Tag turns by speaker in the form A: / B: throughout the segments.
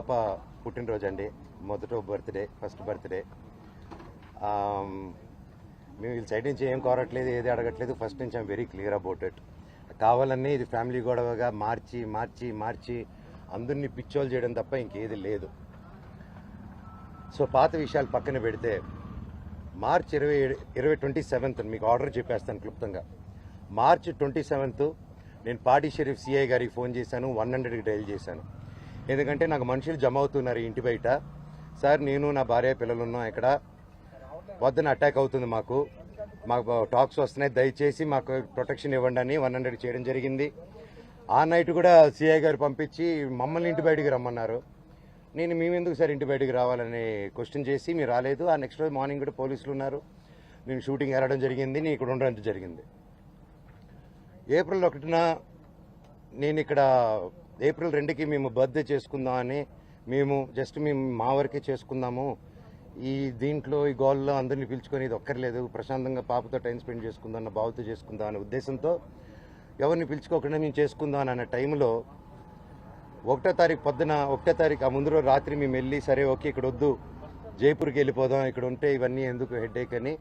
A: పాప పుట్టినరోజు అండి, ఫస్ట్ బర్త్డే. మేము వీళ్ళ సైడ్ నుంచి ఏం కోరట్లేదు, ఏది అడగట్లేదు. ఫస్ట్ నుంచి I'm very clear about it. కావాలన్నీ ఇది ఫ్యామిలీ గొడవగా మార్చి అందరినీ పిచ్చోలు చేయడం తప్ప ఇంకేది లేదు. సో పాత విషయాలు పక్కన పెడితే మార్చ్ 27 మీకు ఆర్డర్ చెప్పేస్తాను క్లుప్తంగా. మార్చ్ 27 నేను పాడి షరీఫ్ సిఐ గారికి ఫోన్ చేశాను, 100కి డైల్ చేశాను. ఎందుకంటే నాకు మనుషులు జమ అవుతున్నారు ఇంటి బయట. సార్ నేను నా భార్య పిల్లలు ఉన్నాం, ఇక్కడ పొద్దున అటాక్ అవుతుంది, మాకు టాక్స్ వస్తున్నాయి, దయచేసి మాకు ప్రొటెక్షన్ ఇవ్వండి అని 100 చేయడం జరిగింది. ఆ నైట్ కూడా సిఐ గారు పంపించి మమ్మల్ని ఇంటి బయటికి రమ్మన్నారు. నేను మేమెందుకు సార్ ఇంటి బయటికి రావాలని క్వశ్చన్ చేసి మీరు రాలేదు. ఆ నెక్స్ట్ రోజు మార్నింగ్ కూడా పోలీసులు ఉన్నారు, నేను షూటింగ్ వెళ్ళడం జరిగింది, నేను ఇక్కడ ఉండడం జరిగింది. ఏప్రిల్ 1న నేను ఇక్కడ ఏప్రిల్ 2కి మేము బర్త్డే చేసుకుందామని మేము మా వరకే చేసుకుందాము, ఈ దీంట్లో ఈ గోల్లో అందరినీ పిలుచుకొని ఇది ఒక్కర్లేదు, ప్రశాంతంగా పాపతో టైం స్పెండ్ చేసుకుందాం అన్న బావతో చేసుకుందాం అనే ఉద్దేశంతో ఎవరిని పిలుచుకోకుండా మేము చేసుకుందాం అన్న టైంలో 1వ తారీఖు పొద్దున 1వ తారీఖు ఆ ముందు రోజు రాత్రి మేము వెళ్ళి సరే ఓకే ఇక్కడ వద్దు జైపూర్కి వెళ్ళిపోదాం, ఇక్కడ ఉంటే ఇవన్నీ ఎందుకు హెడ్ఏక్ అని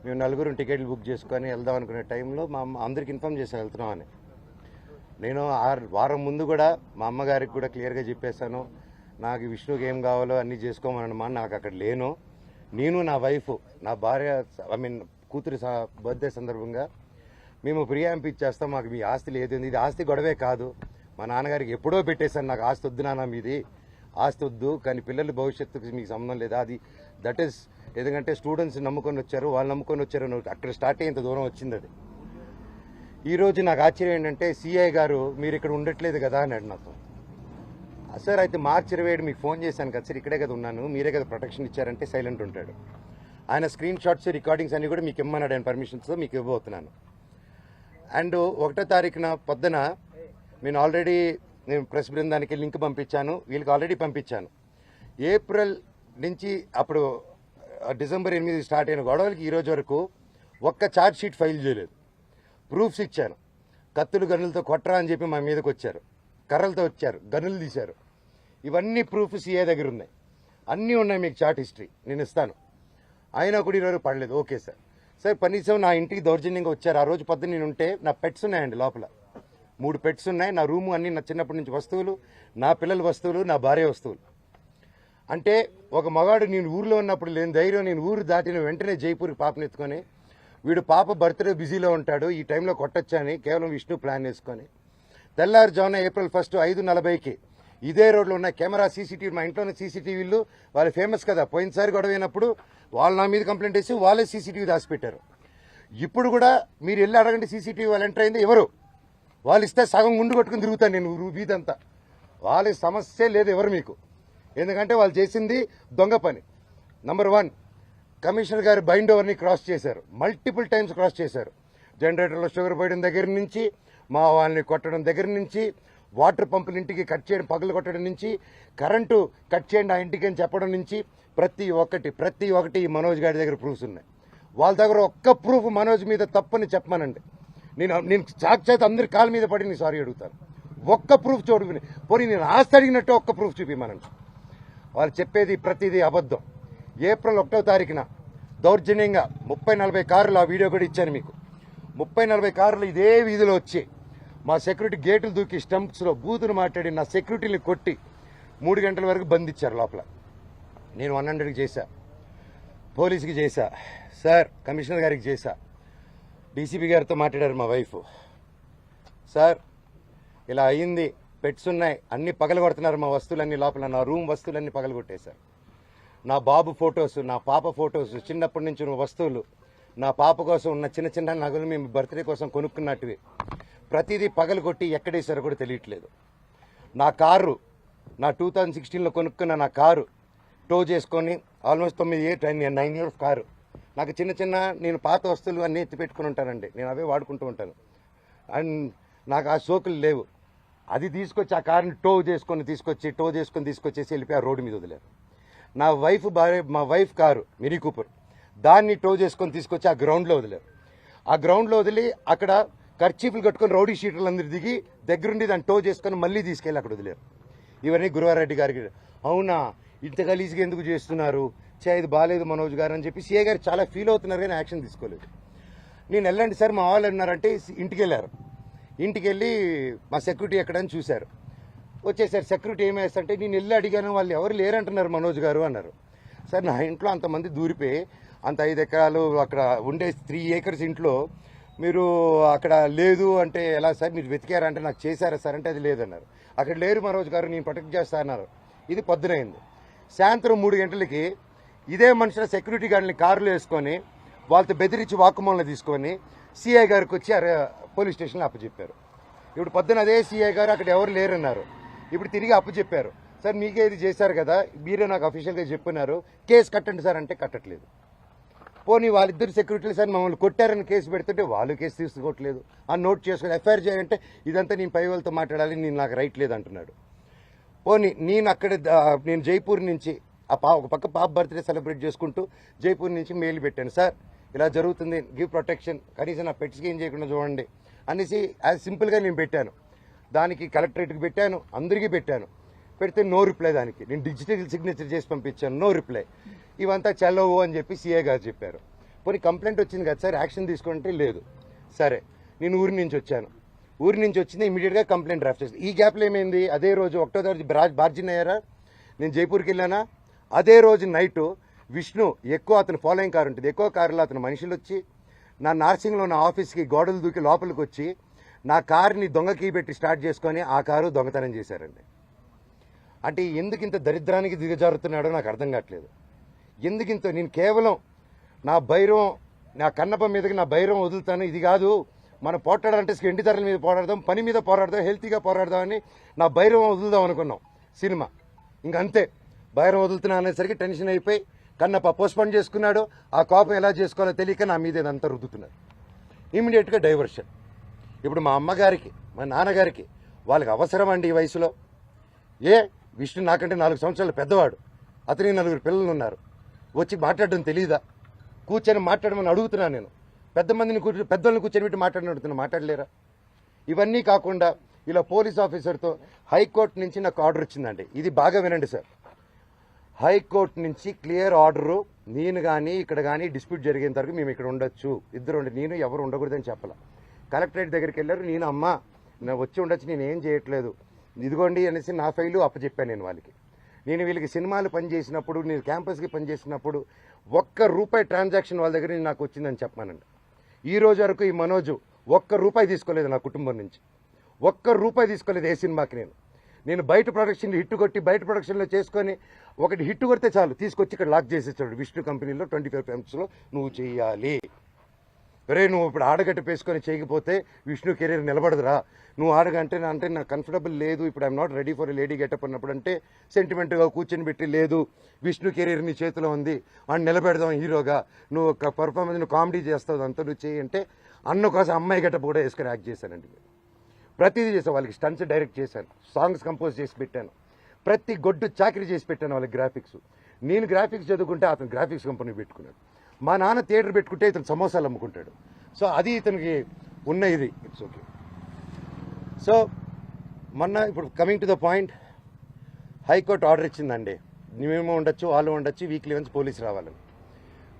A: మేము 4 టికెట్లు బుక్ చేసుకొని వెళ్దాం అనుకునే టైంలో మా అందరికి ఇన్ఫామ్ చేసాను వెళ్తున్నాం అని. నేను వారం ముందు కూడా మా అమ్మగారికి కూడా క్లియర్గా చెప్పేశాను, నాకు విష్ణుకి ఏం కావాలో అన్నీ చేసుకోమనమ్మా, నాకు అక్కడ లేను. నేను నా వైఫ్ నా భార్య కూతురి బర్త్డే సందర్భంగా మేము ప్రియాంప్ ఇచ్చేస్తాం, మాకు మీ ఆస్తి లేదు, ఇది ఆస్తి గొడవే కాదు, మా నాన్నగారికి ఎప్పుడో పెట్టేశాను, నాకు ఆస్తి వద్దు నాన్న, మీది ఆస్తి వద్దు, కానీ పిల్లల భవిష్యత్తుకి మీకు సంబంధం లేదా, అది దట్ ఈస్ ఎందుకంటే స్టూడెంట్స్ నమ్ముకొని వచ్చారు, వాళ్ళు నమ్ముకొని వచ్చారు, అక్కడ స్టార్ట్ అయ్యేంత దూరం వచ్చింది అది. ఈరోజు నాకు ఆశ్చర్యం ఏంటంటే సిఐ గారు మీరు ఇక్కడ ఉండట్లేదు కదా అన్నాడు నాతో. సార్ అయితే మార్చి 27 మీకు ఫోన్ చేశాను కదా సార్, ఇక్కడే కదా ఉన్నాను, మీరే కదా ప్రొటెక్షన్ ఇచ్చారంటే సైలెంట్ ఉంటాడు. ఆయన స్క్రీన్ షాట్స్ రికార్డింగ్స్ అన్ని కూడా మీకు ఇమ్మన్నాడు, ఆయన పర్మిషన్స్తో మీకు ఇవ్వబోతున్నాను. అండ్ 1వ తారీఖున పొద్దున నేను ప్రెస్ బృందానికి లింక్ పంపించాను, వీళ్ళకి ఆల్రెడీ పంపించాను. ఏప్రిల్ నుంచి అప్పుడు డిసెంబర్ 8 స్టార్ట్ అయిన గొడవలకి ఈరోజు వరకు ఒక్క ఛార్జ్ షీట్ ఫైల్ చేయలేదు. ప్రూఫ్స్ ఇచ్చాను, కత్తులు గన్నులతో కొట్టరా అని చెప్పి మా మీదకి వచ్చారు, కర్రలతో వచ్చారు, గన్నులు తీశారు, ఇవన్నీ ప్రూఫ్ సీఏ దగ్గర ఉన్నాయి, అన్నీ ఉన్నాయి, మీకు చార్ట్ హిస్టరీ నేను ఇస్తాను. అయినా కూడా ఈరోజు పడలేదు. ఓకే సార్, కనీసం నా ఇంటికి దౌర్జన్యంగా వచ్చారు. ఆ రోజు పొద్దున్న నేను ఉంటే నా పెట్స్ ఉన్నాయండి లోపల, 3 పెట్స్ ఉన్నాయి, నా రూము అన్ని నా చిన్నప్పటి నుంచి వస్తువులు, నా పిల్లల వస్తువులు, నా భార్య వస్తువులు. అంటే ఒక మగాడు నేను ఊర్లో ఉన్నప్పుడు లేని ధైర్యం, నేను ఊరు దాటిన వెంటనే జైపూర్కి పాపనెత్తుకొని వీడు పాప బర్త్డే బిజీలో ఉంటాడు, ఈ టైంలో కొట్టొచ్చని కేవలం విష్ణు ప్లాన్ వేసుకొని తెల్లారుజామున ఏప్రిల్ 1 5:40కి ఇదే రోడ్లో ఉన్న కెమెరా సీసీటీవీ, మా ఇంట్లోనే సీసీటీవీలు వాళ్ళు ఫేమస్ కదా, పోయినసారి గొడవైనప్పుడు వాళ్ళు నా మీద కంప్లైంట్ వేసి వాళ్ళే సీసీటీవీ దాచిపెట్టారు. ఇప్పుడు కూడా మీరు వెళ్ళి అడగండి సీసీటీవీ వాళ్ళు ఎంటర్ అయింది ఎవరు, వాళ్ళు ఇస్తే సగం గుండు కొట్టుకుని తిరుగుతాను నేను వీధంతా, వాళ్ళ సమస్య లేదు ఎవరు మీకు, ఎందుకంటే వాళ్ళు చేసింది దొంగ పని. నంబర్ 1 కమిషనర్ గారు బైండ్ ఓవర్ని క్రాస్ చేశారు, మల్టిపుల్ టైమ్స్ క్రాస్ చేశారు. జనరేటర్లో షుగర్ పోయడం దగ్గర నుంచి, మా వాళ్ళని కొట్టడం దగ్గర నుంచి, వాటర్ పంపుల ఇంటికి కట్ చేయడం, పగలు కొట్టడం నుంచి, కరెంటు కట్ చేయండి ఆ ఇంటికి అని చెప్పడం నుంచి ప్రతి ఒక్కటి ఈ మనోజ్ గారి దగ్గర ప్రూఫ్స్ ఉన్నాయి. వాళ్ళ దగ్గర ఒక్క ప్రూఫ్ మనోజ్ మీద తప్పని చెప్పమానండి, నేను సాక్షాత్ అందరి కాళ్ళ మీద పడి నేను సారీ అడుగుతాను. ఒక్క ప్రూఫ్ చూడుకుని పోనీ నేను ఆస్తి అడిగినట్టు ఒక్క ప్రూఫ్ చూపిమానండి. వాళ్ళు చెప్పేది ప్రతిదీ అబద్ధం. ఏప్రిల్ 1వ తారీఖున దౌర్జన్యంగా 30-40 కార్లు, ఆ వీడియో కూడా ఇచ్చాను మీకు, 30-40 కార్లు ఇదే వీధిలో వచ్చి మా సెక్యూరిటీ గేట్లు దూకి స్టంప్స్లో బూతులు మాట్లాడి నా సెక్యూరిటీని కొట్టి 3 గంటల వరకు బంధించారు లోపల. నేను 100కి చేశా, పోలీసుకి చేశా, సార్ కమిషనర్ గారికి చేశా, డీసీపీ గారితో మాట్లాడారు మా వైఫ్, సార్ ఇలా అయ్యింది, పెట్స్ ఉన్నాయి, అన్ని పగలగొడుతున్నారు, మా వస్తువులన్నీ లోపల, నా రూమ్ వస్తువులన్నీ పగలగొట్టేశారు, నా బాబు ఫొటోస్, నా పాప ఫొటోస్, చిన్నప్పటి నుంచి ఉన్న వస్తువులు, నా పాప కోసం ఉన్న చిన్న నగలు మేము బర్త్డే కోసం కొనుక్కున్నట్టువి ప్రతిదీ పగలగొట్టి ఎక్కడేసారో కూడా తెలియట్లేదు. నా కారు, నా 2016లో కొనుక్కున్న నా కారు టో చేసుకొని ఆల్మోస్ట్ 9 ఇయర్స్ కారు, నాకు నేను పాత వస్తువులు అన్నీ ఎత్తి పెట్టుకుని ఉంటానండి, నేను అవే వాడుకుంటూ ఉంటాను, అండ్ నాకు ఆ సోకులు లేవు. అది తీసుకొచ్చి ఆ కారుని టో చేసుకొని తీసుకొచ్చేసి వెళ్ళిపోయి ఆ రోడ్డు మీద వదిలేరు. మా వైఫ్ కారు మినీ కూపర్, దాన్ని టో చేసుకొని తీసుకొచ్చి ఆ గ్రౌండ్లో వదిలేరు. ఆ గ్రౌండ్లో వదిలి అక్కడ కర్చీఫ్లు కట్టుకొని రౌడీ షీటర్లు అందరు దిగి దగ్గరుండి దాన్ని టో చేసుకొని మళ్ళీ తీసుకెళ్ళి అక్కడ వదిలేరు. ఇవన్నీ గురువారెడ్డి గారికి అవునా ఇంత గలీజ్గా ఎందుకు చేస్తున్నారు ఇది బాగాలేదు మనోజ్ గారు అని చెప్పి సీఏ గారు చాలా ఫీల్ అవుతున్నారు కానీ యాక్షన్ తీసుకోలేదు. నేను వెళ్ళండి సార్ మా వాళ్ళు అన్నారంటే ఇంటికి వెళ్ళారు. ఇంటికి వెళ్ళి మా సెక్యూరిటీ ఎక్కడని చూశారు. వచ్చేసారు సెక్యూరిటీ ఏమేస్తంటే నేను వెళ్ళి అడిగాను వాళ్ళు ఎవరు లేరంటున్నారు మనోజ్ గారు అన్నారు. సార్ నా ఇంట్లో అంతమంది దూరిపోయి అంత 5 ఎకరాలు అక్కడ ఉండే 3 acres ఇంట్లో మీరు అక్కడ లేదు అంటే ఎలా సార్ మీరు వెతికారంటే నాకు చేశారా సార్ అంటే అది లేదన్నారు. అక్కడ లేరు మనోజ్ గారు నేను ప్రొటెక్ట్ చేస్తా అన్నారు. ఇది పొద్దునైంది. సాయంత్రం 3 గంటలకి ఇదే మనుషుల సెక్యూరిటీ గార్డుని కారులో వేసుకొని వాళ్ళతో బెదిరించి వాక్కుమూలన తీసుకొని సిఐ గారికి వచ్చి పోలీస్ స్టేషన్లో అప్పచెప్పారు. ఇప్పుడు పొద్దున అదే సిఐ గారు అక్కడ ఎవరు లేరన్నారు. ఇప్పుడు తిరిగి అప్పచెప్పారు. సార్ మీకే ఇది చేశారు కదా మీరే నాకు అఫీషియల్గా చెప్పినారు కేసు కట్టండి సార్ అంటే కట్టట్లేదు. పోనీ వాళ్ళిద్దరు సెక్యూరిటీలు సార్ మమ్మల్ని కొట్టారని కేసు పెడుతుంటే వాళ్ళు కేసు తీసుకోవట్లేదు. ఆ నోట్ చేసుకుని ఎఫ్ఐఆర్ చేయాలంటే ఇదంతా నేను పై వాళ్ళతో మాట్లాడాలి నేను నాకు రైట్ లేదు అంటున్నాడు. పోనీ నేను అక్కడ నేను జైపూర్ నుంచి ఒక పక్క పాప బర్త్డే సెలబ్రేట్ చేసుకుంటూ జైపూర్ నుంచి మెయిల్ పెట్టాను. సార్ ఇలా జరుగుతుంది గివ్ ప్రొటెక్షన్ కనీసం నా పెట్స్కి ఏం చేయకుండా చూడండి అనేసి యాజ్ సింపుల్గా నేను పెట్టాను. దానికి కలెక్టరేట్కి పెట్టాను, అందరికీ పెట్టాను. పెడితే నో రిప్లై. దానికి నేను డిజిటల్ సిగ్నేచర్ చేసి పంపించాను, నో రిప్లై. ఇవంతా చల్లవు అని చెప్పి సీఏ గారు చెప్పారు. పోనీ కంప్లైంట్ వచ్చింది కదా సార్ యాక్షన్ తీసుకుంటే లేదు. సరే నేను ఊరి నుంచి వచ్చాను. ఊరి నుంచి వచ్చింది ఇమీడియట్గా కంప్లైంట్ డ్రాఫ్ట్ చేసి ఈ గ్యాప్లో ఏమైంది అదే రోజు 1వ తారీఖు బార్జిన్ అయ్యారా నేను జైపూర్కి వెళ్ళానా. అదే రోజు నైటు విష్ణు ఎక్కువ అతను ఫాలోయింగ్ కారు ఉంటుంది ఎక్కువ కారులో అతను మనుషులు వచ్చి నా నార్సింగ్లో నా ఆఫీస్కి గోడలు దూకి లోపలికి వచ్చి నా కారుని దొంగ కీ పెట్టి స్టార్ట్ చేసుకొని ఆ కారు దొంగతనం చేశారండి. అంటే ఎందుకు ఇంత దరిద్రానికి దిగజారుతున్నాడో నాకు అర్థం కావట్లేదు. ఎందుకింత నేను కేవలం నా భైరవం నా కన్నప్ప మీదకి నా భైరవం వదులుతాను ఇది కాదు మనం పోట్లాడాలంటే ఎండి ధరల మీద పోరాడదాం పని మీద పోరాడదాం హెల్తీగా పోరాడదామని నా భైరవం వదులుదాం అనుకున్నాం సినిమా. ఇంకంతే భైరవం వదులుతున్నా అనేసరికి టెన్షన్ అయిపోయి కన్నప్ప పోస్ట్పోన్ చేసుకున్నాడు. ఆ కోపం ఎలా చేసుకోవాలో తెలియక నా మీద ఇదంతా రుద్దుతున్నారు. ఇమీడియట్గా డైవర్షన్. ఇప్పుడు మా అమ్మగారికి మా నాన్నగారికి వాళ్ళకి అవసరం అండి ఈ వయసులో. విష్ణు నాకంటే 4 సంవత్సరాలు పెద్దవాడు, అతనికి 4 పిల్లలు ఉన్నారు. వచ్చి మాట్లాడడం తెలియదా? కూర్చొని మాట్లాడమని అడుగుతున్నాను నేను. పెద్దోళ్ళని కూర్చొని పెట్టి అడుగుతున్నా మాట్లాడలేరా? ఇవన్నీ కాకుండా ఇలా పోలీస్ ఆఫీసర్తో హైకోర్టు నుంచి నాకు ఆర్డర్ వచ్చిందండి. ఇది బాగా వినండి సార్. హైకోర్టు నుంచి క్లియర్ ఆర్డరు నేను కానీ ఇక్కడ కానీ డిస్ప్యూట్ జరిగేంత వరకు మేము ఇక్కడ ఉండొచ్చు ఇద్దరు ఉండి నేను ఎవరు ఉండకూడదని చెప్పాల. కలెక్టరేట్ దగ్గరికి వెళ్ళారు. నేను అమ్మ నేను వచ్చి ఉండొచ్చు నేను ఏం చేయట్లేదు ఇదిగోండి అనేసి నా ఫైలు అప్పచెప్పాను నేను వాళ్ళకి. నేను వీళ్ళకి సినిమాలు పనిచేసినప్పుడు నేను క్యాంపస్కి పనిచేసినప్పుడు ₹1 ట్రాన్సాక్షన్ వాళ్ళ దగ్గర నాకు వచ్చిందని చెప్పానండి. ఈ రోజు వరకు ఈ మనోజు ₹1 తీసుకోలేదు నా కుటుంబం నుంచి. ₹1 తీసుకోలేదు ఏ సినిమాకి. నేను బయట ప్రొడక్షన్ హిట్ కొట్టి బయట ప్రొడక్షన్లో చేసుకొని ఒకటి హిట్ కొడితే చాలు తీసుకొచ్చి ఇక్కడ లాక్ చేసేసాడు. విష్ణు కంపెనీలో 25 filmsలో నువ్వు చేయాలి. నువ్వు ఇప్పుడు ఆడగట్టు పేసుకొని చేయకపోతే విష్ణు కెరీర్ నిలబడదురా. నువ్వు ఆడగంటే అంటే నాకు కంఫర్టబుల్ లేదు ఇప్పుడు I'm not ready for lady getup అన్నప్పుడు అంటే సెంటిమెంట్గా కూర్చొని పెట్టి లేదు విష్ణు కెరీర్ నీ చేతిలో ఉంది అని నిలబెడదాం హీరోగా నువ్వు ఒక పర్ఫార్మెన్స్ నువ్వు కామెడీ చేస్తావు అంతా నువ్వు చేయి అంటే అన్న కోసం అమ్మాయి గెటప్ కూడా వేసుకొని యాక్ట్ చేశానండి. ప్రతిదీ చేశాను. వాళ్ళకి స్టంట్స్ డైరెక్ట్ చేశాను, సాంగ్స్ కంపోజ్ చేసి పెట్టాను, ప్రతి గొడ్డు చాకరీ చేసి పెట్టాను వాళ్ళకి. గ్రాఫిక్స్ నేను గ్రాఫిక్స్ చదువుకుంటే అతను గ్రాఫిక్స్ కంపెనీ పెట్టుకున్నాడు. మా నాన్న థియేటర్ పెట్టుకుంటే ఇతను సమోసాలు అమ్ముకుంటాడు. సో అది ఇతనికి ఉన్న ఇది ఇట్స్ ఓకే. సో మొన్న ఇప్పుడు coming to the point high court order ఇచ్చిందండి. మేమేమో ఉండొచ్చు వాళ్ళు ఉండొచ్చు వీక్లీ వన్స్ పోలీసు రావాలని.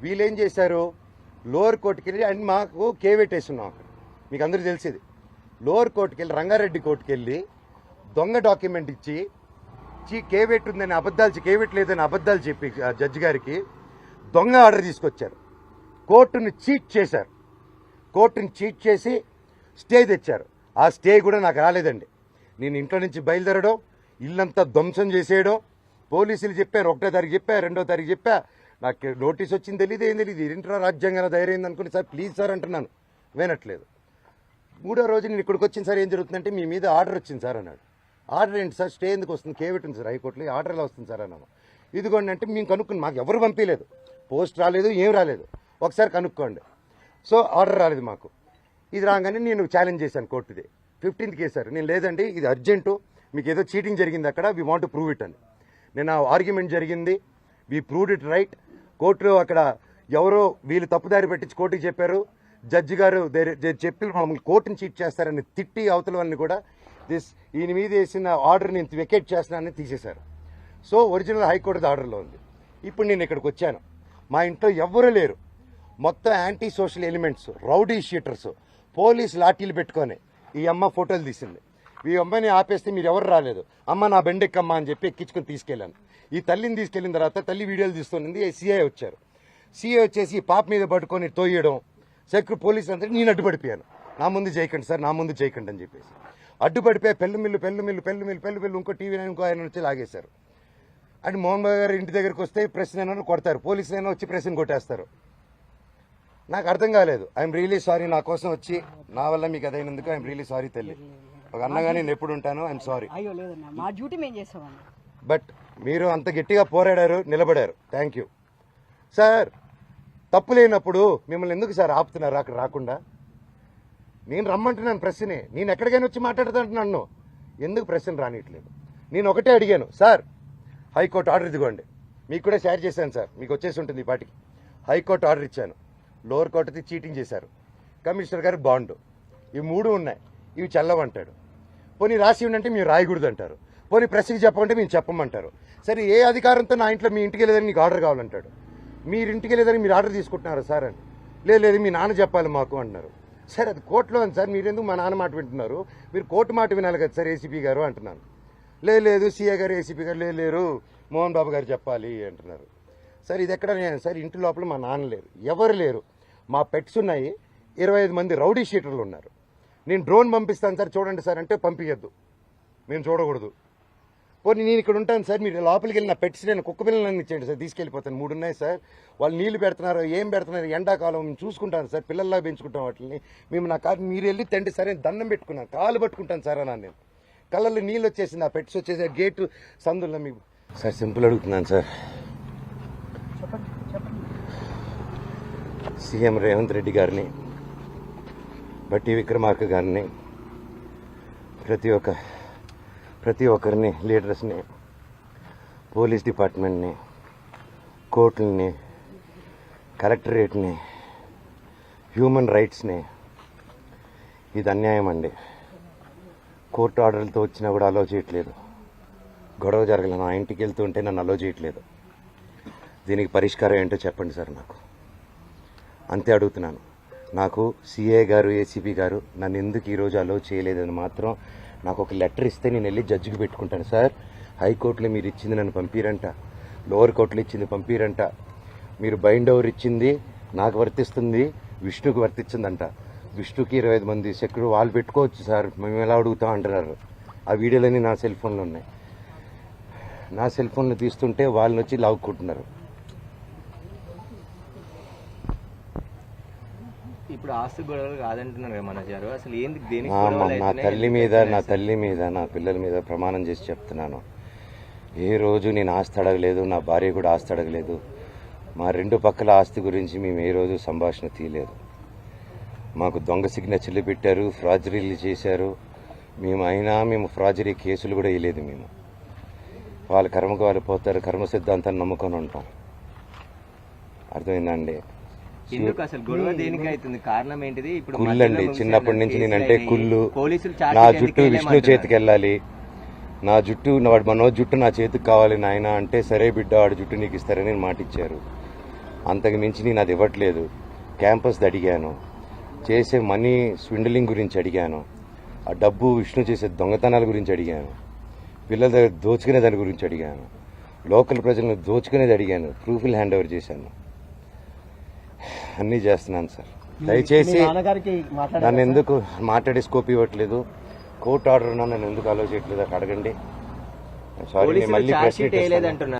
A: వీళ్ళు ఏం చేశారు లోవర్ కోర్టుకి వెళ్ళి అండ్ మాకు కేవేట్ వేస్తున్నాం అక్కడ మీకు అందరికీ తెలిసేది. లోవర్ కోర్టుకి వెళ్ళి రంగారెడ్డి కోర్టుకి వెళ్ళి దొంగ డాక్యుమెంట్ ఇచ్చి కేవేట్ ఉందని అబద్ధాలు కేవేట్ లేదని అబద్ధాలు చెప్పి జడ్జి గారికి దొంగ ఆర్డర్ తీసుకొచ్చారు. కోర్టుని చీట్ చేశారు. కోర్టుని చీట్ చేసి స్టే తెచ్చారు. ఆ స్టే కూడా నాకు రాలేదండి. నేను ఇంట్లో నుంచి బయలుదేరడం ఇల్లంతా ధ్వంసం చేసేయడం పోలీసులు చెప్పారు. 1వ తారీఖు చెప్పా 2వ తారీఖు చెప్పా నాకు నోటీస్ వచ్చింది తెలియదు ఏం తెలియదు. ఇంట్లో రాజ్యాంగం ధైర్యం అనుకుని సార్ ప్లీజ్ సార్ అంటున్నాను వినట్లేదు. 3వ రోజు నేను ఇక్కడికి వచ్చిన సార్ ఏం జరుగుతుందంటే మీ మీద ఆర్డర్ వచ్చింది సార్ అన్నాడు. ఆర్డర్ ఏంటి సార్ స్టే ఎందుకు వస్తుంది కేవేట్ ఉంది సార్ హైకోర్టులో ఆర్డర్ ఎలా వస్తుంది సార్ అన్నాను. ఇదిగోండి అంటే మేము కనుక్కుని మాకు ఎవరు పంపించలేదు పోస్ట్ రాలేదు ఏం రాలేదు ఒకసారి కనుక్కోండి. సో ఆర్డర్ రాలేదు మాకు. ఇది రాగానే నేను ఛాలెంజ్ చేశాను కోర్టుది 15th కేసారు. నేను లేదండి ఇది అర్జెంటు మీకు ఏదో చీటింగ్ జరిగింది అక్కడ we want to prove it అని. నేను ఆర్గ్యుమెంట్ జరిగింది వీ ప్రూవ్డ్ ఇట్ రైట్. కోర్టులో అక్కడ ఎవరో వీళ్ళు తప్పుదారి పెట్టించి కోర్టుకి చెప్పారు. జడ్జి గారు చెప్పి మమ్మల్ని కోర్టుని చీట్ చేస్తారని తిట్టి అవతల వాళ్ళని కూడా ఈయన మీద వేసిన ఆర్డర్ నేను వెకేట్ చేస్తున్నానని తీసేశారు. సో ఒరిజినల్ హైకోర్టు ఆర్డర్లో ఉంది. ఇప్పుడు నేను ఇక్కడికి వచ్చాను, మా ఇంట్లో ఎవ్వరూ లేరు, మొత్తం anti social elements, rowdy sheeters, police లాఠీలు పెట్టుకొని ఈ అమ్మ ఫోటోలు తీసింది. ఈ అమ్మని ఆపేస్తే మీరు ఎవరు రాలేదు, అమ్మ నా బెండెక్కమ్మ అని చెప్పి ఎక్కించుకొని తీసుకెళ్ళాను. ఈ తల్లిని తీసుకెళ్లిన తర్వాత తల్లి వీడియోలు తీస్తుంది. సిఐ వచ్చారు. సిఐ వచ్చేసి ఈ పాప మీద పట్టుకొని తోయడం, పోలీసులు అంతా నేను అడ్డుపడిపోయాను. నా ముందు చేయకండి సార్, నా ముందు చేయకండి అని చెప్పేసి అడ్డుపడిపోయి పెళ్ళు ఇంకో టీవీ ఇంకో ఆయన వచ్చి లాగేశారు. అంటే మోహన్ బాబు గారు ఇంటి దగ్గరికి వస్తే ప్రెస్ అయినా కొడతారు, పోలీసులు అయినా వచ్చి ప్రెస్ని కొట్టేస్తారు. నాకు అర్థం కాలేదు. ఐఎమ్ రియలీ సారీ, నా కోసం వచ్చి నా వల్ల మీకు అదైనందుకు ఐఎమ్ రియలీ సారీ తల్లి. ఒక అన్నగా నేను ఎప్పుడు ఉంటాను, ఐఎమ్ సారీ. బట్ మీరు అంత గట్టిగా పోరాడారు, నిలబడారు, థ్యాంక్ యూ సార్. తప్పు లేనప్పుడు మిమ్మల్ని ఎందుకు సార్ ఆపుతున్నారు అక్కడ రాకుండా? నేను రమ్మంటున్నాను ప్రెస్ని, నేను ఎక్కడికైనా వచ్చి మాట్లాడుతుంటున్నాను, ఎందుకు ప్రెస్ని రానియట్లేదు? నేను ఒకటే అడిగాను సార్, హైకోర్టు ఆర్డర్ ఇదిగోండి, మీకు కూడా షేర్ చేశాను సార్, మీకు వచ్చేసి ఉంటుంది ఈ పాటికి. హైకోర్టు ఆర్డర్ ఇచ్చాను, లోవర్ కోర్టుది చీటింగ్ చేశారు, కమిషనర్ గారు బాండు, ఇవి 3 ఉన్నాయి, ఇవి చల్లవంటాడు. పోనీ రాసి ఉండంటే మీరు రాయకూడదు అంటారు. పోనీ ప్రెస్కి చెప్పమంటే మేము చెప్పమంటారు. సరే ఏ అధికారంతో నా ఇంట్లో మీ ఇంటికి వెళ్ళేదని మీకు ఆర్డర్ కావాలంటాడు. మీరు ఇంటికి వెళ్ళేదని మీరు ఆర్డర్ తీసుకుంటున్నారు సార్ అని. లేదు మీ నాన్న చెప్పాలి మాకు అంటున్నారు. సార్ అది కోర్టులో ఉంది సార్, మీరెందుకు మా నాన్న మాట వింటున్నారు? మీరు కోర్టు మాట వినాలి కదా సార్ ఏసీపీ గారు అంటున్నాను. లేదు సీఏ గారు ఏసీపీ గారు లేరు, మోహన్ బాబు గారు చెప్పాలి అంటున్నారు. సార్ ఇది ఎక్కడ సార్, ఇంటి లోపల మా నాన్న లేరు, ఎవరు లేరు, మా పెట్స్ ఉన్నాయి, 25 మంది రౌడీ షీటర్లు ఉన్నారు. నేను డ్రోన్ పంపిస్తాను సార్ చూడండి సార్ అంటే పంపించద్దు, మేము చూడకూడదు. పోనీ నేను ఇక్కడ ఉంటాను సార్, మీరు లోపలికి వెళ్ళిన పెట్స్ నేను కుక్క పిల్లలన్నీ ఇచ్చేయండి సార్, తీసుకెళ్ళిపోతాను. 3 ఉన్నాయి సార్, వాళ్ళు నీళ్లు పెడుతున్నారు, ఏం పెడుతున్నారు, ఎండాకాలం మేము చూసుకుంటాను సార్, పిల్లల్లా పెంచుకుంటాం వాటిని. మేము నా కాదు మీరు వెళ్ళి తండ్రి సరే దండం పెట్టుకున్నాను, కాలు పట్టుకుంటాను సార్ అన్నాను. నేను కళ్ళల్లో నీళ్ళు వచ్చేసింది, ఆ పెట్స్ వచ్చేసి గేటు సందుల్లో. మీకు సార్ సింపుల్ అడుగుతున్నాను సార్, సీఎం రేవంత్ రెడ్డి గారిని, బట్టి విక్రమార్క గారిని, ప్రతి ఒక్కరిని, లీడర్స్ని, పోలీస్ డిపార్ట్మెంట్ని, కోర్టుల్ని, కలెక్టరేట్ని, హ్యూమన్ రైట్స్ని, ఇది అన్యాయం అండి. కోర్టు ఆర్డర్లతో వచ్చినా కూడా అలో చేయట్లేదు, గొడవ జరగలేదు, నా ఇంటికి వెళ్తుంటే నన్ను అలో చేయట్లేదు. దీనికి పరిష్కారం ఏంటో చెప్పండి సార్ నాకు, అంతే అడుగుతున్నాను. నాకు సిఏ గారు ఏసీపీ గారు నన్ను ఎందుకు ఈరోజు అలో చేయలేదని మాత్రం నాకు ఒక లెటర్ ఇస్తే నేను వెళ్ళి జడ్జికి పెట్టుకుంటాను సార్. హైకోర్టులో మీరు ఇచ్చింది నన్ను పంపిరంట, లోవర్ కోర్టులో ఇచ్చింది పంపిరంట, మీరు బైండ్ ఓవర్ ఇచ్చింది నాకు వర్తిస్తుంది, విష్ణుకు వర్తించిందంట. విష్ణుకి 25 మంది సెక్యూరిటీ వాళ్ళు పెట్టుకోవచ్చు సార్, మేము ఎలా అడుగుతాం అంటున్నారు. ఆ వీడియోలన్నీ నా సెల్ ఫోన్లో ఉన్నాయి, నా సెల్ ఫోన్లో తీస్తుంటే వాళ్ళని వచ్చి లాక్కుంటున్నారు.
B: ఇప్పుడు ఆస్తి గొడవలు కాదంటున్నారు కదా మనోజ్ గారు, అసలు ఏంది దేనికి?
A: నా తల్లి మీద నా పిల్లల మీద ప్రమాణం చేసి చెప్తున్నాను, ఏ రోజు నేను ఆస్తి అడగలేదు, నా భార్య కూడా ఆస్తి అడగలేదు. మా 2 పక్కల ఆస్తి గురించి మేము ఏ రోజు సంభాషణ తీయలేదు. మాకు దొంగ సిగ్నేచర్లు పెట్టారు, ఫ్రాజరీలు చేశారు, మేము ఫ్రాజరీ కేసులు కూడా వేయలేదు. మేము వాళ్ళ కర్మకు వాళ్ళు పోతారు, కర్మ సిద్ధాంతాన్ని నమ్ముకొని ఉంటాం. అర్థమైందండి? కుళ్ళండి, చిన్నప్పటి నుంచి నేనంటే కుళ్ళు. నా జుట్టు విష్ణు చేతికి వెళ్ళాలి, నా జుట్టు మనోజ్ జుట్టు నా చేతికి కావాలి నాయన అంటే, సరే బిడ్డ వాడి జుట్టు నీకు ఇస్తారని మాట ఇచ్చారు. అంతకు మించి నేను అది ఇవ్వట్లేదు. క్యాంపస్ అడిగాను, చేసే మనీ స్విండలింగ్ గురించి అడిగాను, ఆ డబ్బు విష్ణు చేసే దొంగతనాల గురించి అడిగాను, పిల్లల దగ్గర దోచుకునే దాని గురించి అడిగాను, లోకల్ ప్రజలను దోచుకునేది అడిగాను, ప్రూఫ్లు హ్యాండ్ ఓవర్ చేశాను, అన్నీ చేస్తున్నాను సార్. దయచేసి నన్ను ఎందుకు మాట్లాడే స్కోప్ ఇవ్వట్లేదు, కోర్టు ఆర్డర్ నన్ను ఎందుకు అలో చేయట్లేదు అక్కడ అడగండి. సారీ, మళ్ళీ ప్రశ్న